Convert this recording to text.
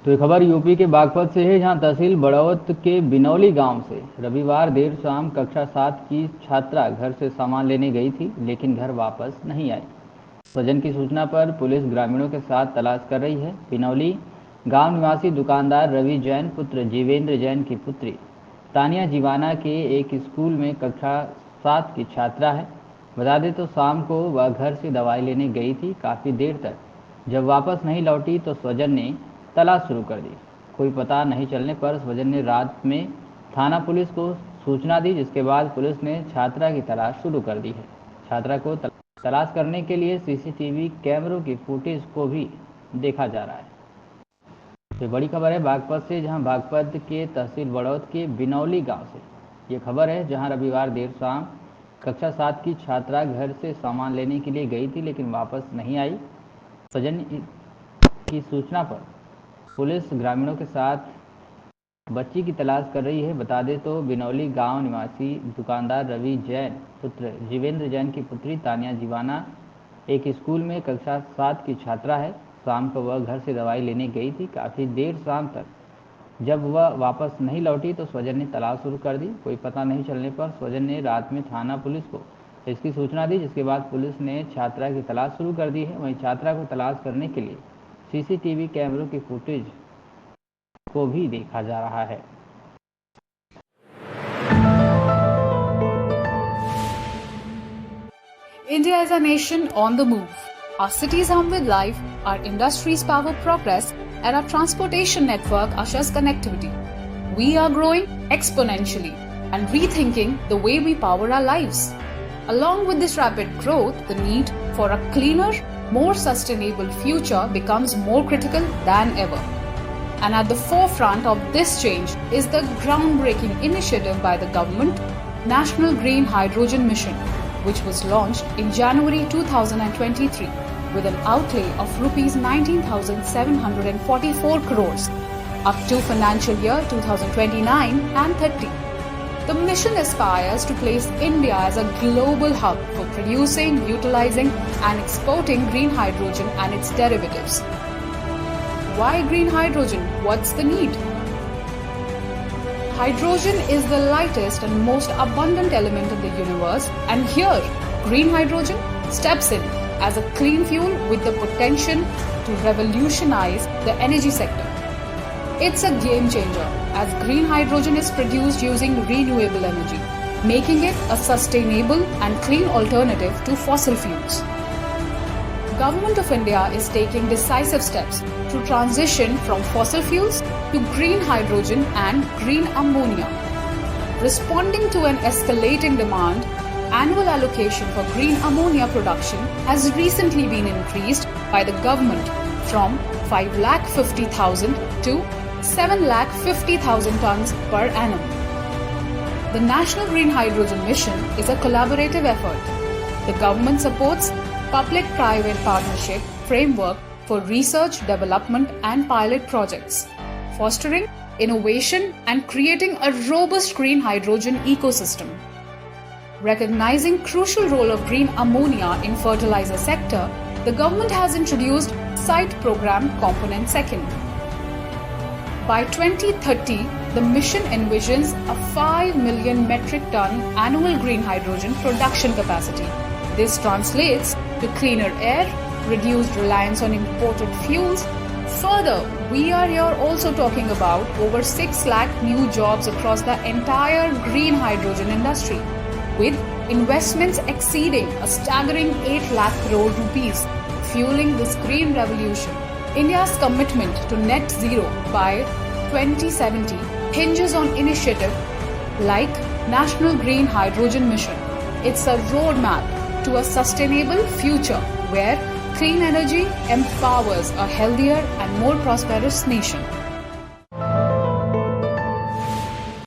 तो ये खबर यूपी के बागपत से है, जहां तहसील बड़ौत के बिनौली गांव से रविवार देर शाम कक्षा 7 की छात्रा घर से सामान लेने गई थी, लेकिन घर वापस नहीं आई। स्वजन की सूचना पर पुलिस ग्रामीणों के साथ तलाश कर रही है। बिनौली गांव निवासी दुकानदार रवि जैन पुत्र जीवेंद्र जैन की पुत्री तानिया जीवाना के एक स्कूल में कक्षा 7 की छात्रा है। बता दें तो शाम को वह घर से दवाई लेने गई थी। काफ़ी देर तक जब वापस नहीं लौटी तो स्वजन ने तलाश शुरू कर दी। कोई पता नहीं चलने पर स्वजन ने रात में थाना पुलिस को सूचना दी, जिसके बाद पुलिस ने छात्रा की तलाश शुरू कर दी है। छात्रा को तलाश करने के लिए सीसीटीवी कैमरों की फुटेज को भी देखा जा रहा है। ये बड़ी खबर है बागपत से, जहां बागपत के तहसील बड़ौत के बिनौली गांव से ये खबर है, जहां रविवार देर शाम कक्षा 7 की छात्रा घर से सामान लेने के लिए गई थी, लेकिन वापस नहीं आई। स्वजन की सूचना पर पुलिस ग्रामीणों के साथ बच्ची की तलाश कर रही है। बता दें तो बिनौली गांव निवासी दुकानदार रवि जैन पुत्र जीवेंद्र जैन की पुत्री तानिया जीवाना एक स्कूल में कक्षा 7 की छात्रा है। शाम को वह घर से दवाई लेने गई थी। काफ़ी देर शाम तक जब वह वापस नहीं लौटी तो स्वजन ने तलाश शुरू कर दी। कोई पता नहीं चलने पर स्वजन ने रात में थाना पुलिस को इसकी सूचना दी, जिसके बाद पुलिस ने छात्रा की तलाश शुरू कर दी है। वहीं छात्रा को तलाश करने के लिए सीसीटीवी कैमरों की फुटेज को भी देखा जा रहा है। India is a nation on the move. Our cities hum with life, our industries power progress, and our transportation network ushers connectivity. We are growing exponentially and rethinking the way we power our lives. Along with this rapid growth, the need for a cleaner, more sustainable future becomes more critical than ever. And at the forefront of this change is the groundbreaking initiative by the government, National Green Hydrogen Mission, which was launched in January 2023 with an outlay of Rs 19,744 crores up to financial year 2029 and 30. The mission aspires to place India as a global hub for producing, utilizing and exporting green hydrogen and its derivatives. Why green hydrogen? What's the need? Hydrogen is the lightest and most abundant element in the universe, and here, green hydrogen steps in as a clean fuel with the potential to revolutionize the energy sector. It's a game changer as green hydrogen is produced using renewable energy, making it a sustainable and clean alternative to fossil fuels. Government of India is taking decisive steps to transition from fossil fuels to green hydrogen and green ammonia. Responding to an escalating demand, annual allocation for green ammonia production has recently been increased by the government from 5,50,000 to 7,50,000 tons per annum. The National Green Hydrogen Mission is a collaborative effort. The government supports public-private partnership framework for research, development and pilot projects, fostering innovation and creating a robust green hydrogen ecosystem. Recognizing crucial role of green ammonia in fertilizer sector, the government has introduced Site Program Component Second. By 2030, the mission envisions a 5 million metric ton annual green hydrogen production capacity. This translates to cleaner air, reduced reliance on imported fuels. Further, we are here also talking about over 6 lakh new jobs across the entire green hydrogen industry, with investments exceeding a staggering 8 lakh crore rupees, fueling this green revolution. India's commitment to net zero by 2070 hinges on initiative like National Green Hydrogen Mission. It's a roadmap to a sustainable future where clean energy empowers a healthier and more prosperous nation.